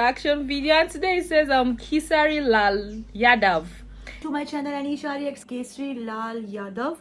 reaction video, and today it says Kesari Lal Yadav. To my channel Anisha Reacts Kesari Lal Yadav.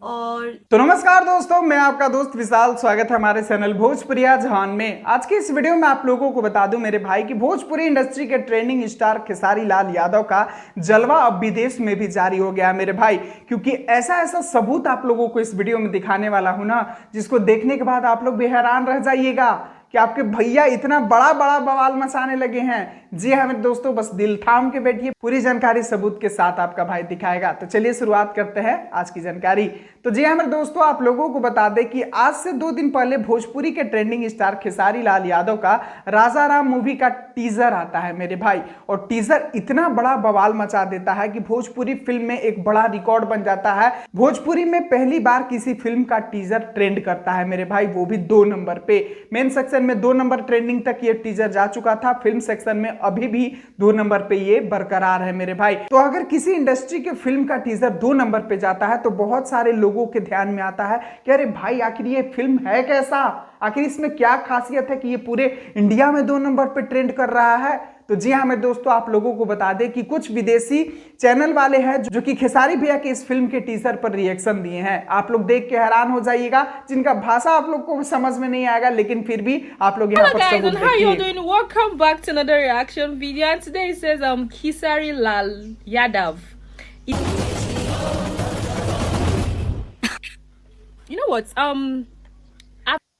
और तो नमस्कार दोस्तों, मैं आपका दोस्त विशाल। स्वागत है हमारे चैनल भोजपुरिया जहान में। आज की इस वीडियो में आप लोगों को बता दूं मेरे भाई कि भोजपुरी इंडस्ट्री के ट्रेंडिंग स्टार खेसारी लाल यादव का जलवा अब विदेश में भी जारी हो गया मेरे भाई, क्योंकि ऐसा ऐसा सबूत आप लोगों को इस वीडियो में दिखाने वाला हूं ना, जिसको देखने के बाद आप लोग भी हैरान रह जाइएगा कि आपके भैया इतना बड़ा बड़ा बवाल मचाने लगे हैं। जी हाँ मेरे दोस्तों, बस दिल थाम के बैठिए, पूरी जानकारी सबूत के साथ आपका भाई दिखाएगा। तो चलिए शुरुआत करते हैं आज की जानकारी। तो जी हाँ मेरे दोस्तों, आप लोगों को बता दें कि आज से 2 दिन पहले भोजपुरी के ट्रेंडिंग स्टार खेसारी लाल यादव का राजा राम मूवी का टीजर आता है मेरे भाई, और टीजर इतना बड़ा बवाल मचा देता है कि भोजपुरी फिल्म में एक बड़ा रिकॉर्ड बन जाता है। भोजपुरी में पहली बार किसी फिल्म का टीजर ट्रेंड करता है मेरे भाई, वो भी 2 नंबर पे। मेन सेक्शन में 2 नंबर ट्रेंडिंग तक ये टीजर जा चुका था, फिल्म सेक्शन में अभी भी 2 नंबर पे ये बरकरार है मेरे भाई। तो अगर किसी इंडस्ट्री के फिल्म का टीजर 2 नंबर पे जाता है तो बहुत सारे लोगों के ध्यान में आता है कि अरे भाई आखिर ये फिल्म है कैसा, आखिर इसमें क्या खासियत है कि ये पूरे इंडिया में 2 नंबर पे ट्रेंड कर रहा है। तो जी हाँ मेरे दोस्तों, आप लोगों को बता दें कि कुछ विदेशी चैनल वाले हैं जो कि खेसारी भैया के इस फिल्म के टीजर पर रिएक्शन दिए हैं। आप लोग देख के हैरान हो जाइएगा, जिनका भाषा आप लोग को समझ में नहीं आएगा, लेकिन फिर भी आप लोग यहाँ Hello पर guys, सबूत and how you देखिए। doing? Welcome back to another reaction video, and today it says Kesari Lal Yadav. You know what?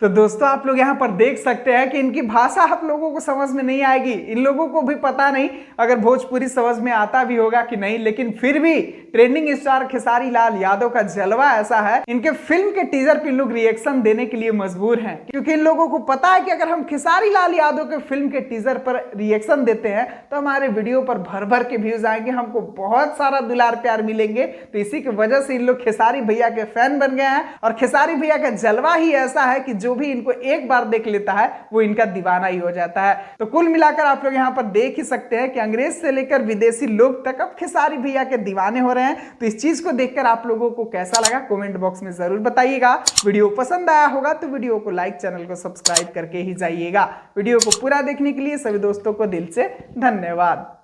तो दोस्तों आप लोग यहाँ पर देख सकते हैं कि इनकी भाषा आप लोगों को समझ में नहीं आएगी। इन लोगों को भी पता नहीं अगर भोजपुरी समझ में आता भी होगा कि नहीं, लेकिन फिर भी ट्रेंडिंग स्टार खेसारी लाल यादव का जलवा ऐसा है, इनके फिल्म के टीजर पे इन लोग रिएक्शन देने के लिए मजबूर हैं, क्योंकि इन लोगों को पता है कि अगर हम खेसारी लाल यादव के फिल्म के टीजर पर रिएक्शन देते हैं तो हमारे वीडियो पर भर भर के व्यूज आएंगे, हमको बहुत सारा दुलार प्यार मिलेंगे। तो इसी की वजह से इन लोग खेसारी भैया के फैन बन गए हैं, और खेसारी भैया का जलवा ही ऐसा है कि जो भी इनको एक बार देख लेता है वो इनका दीवाना ही हो जाता है। तो कुल मिलाकर आप लोग यहाँ पर देख ही सकते हैं कि अंग्रेज से लेकर विदेशी लोग तक अब खेसारी भैया के दीवाने हो रहे हैं। तो इस चीज को देखकर आप लोगों को कैसा लगा कमेंट बॉक्स में जरूर बताइएगा। वीडियो पसंद आया होगा तो वीडियो को लाइक, चैनल को सब्सक्राइब करके ही जाइएगा। वीडियो को पूरा देखने के लिए सभी दोस्तों को दिल से धन्यवाद।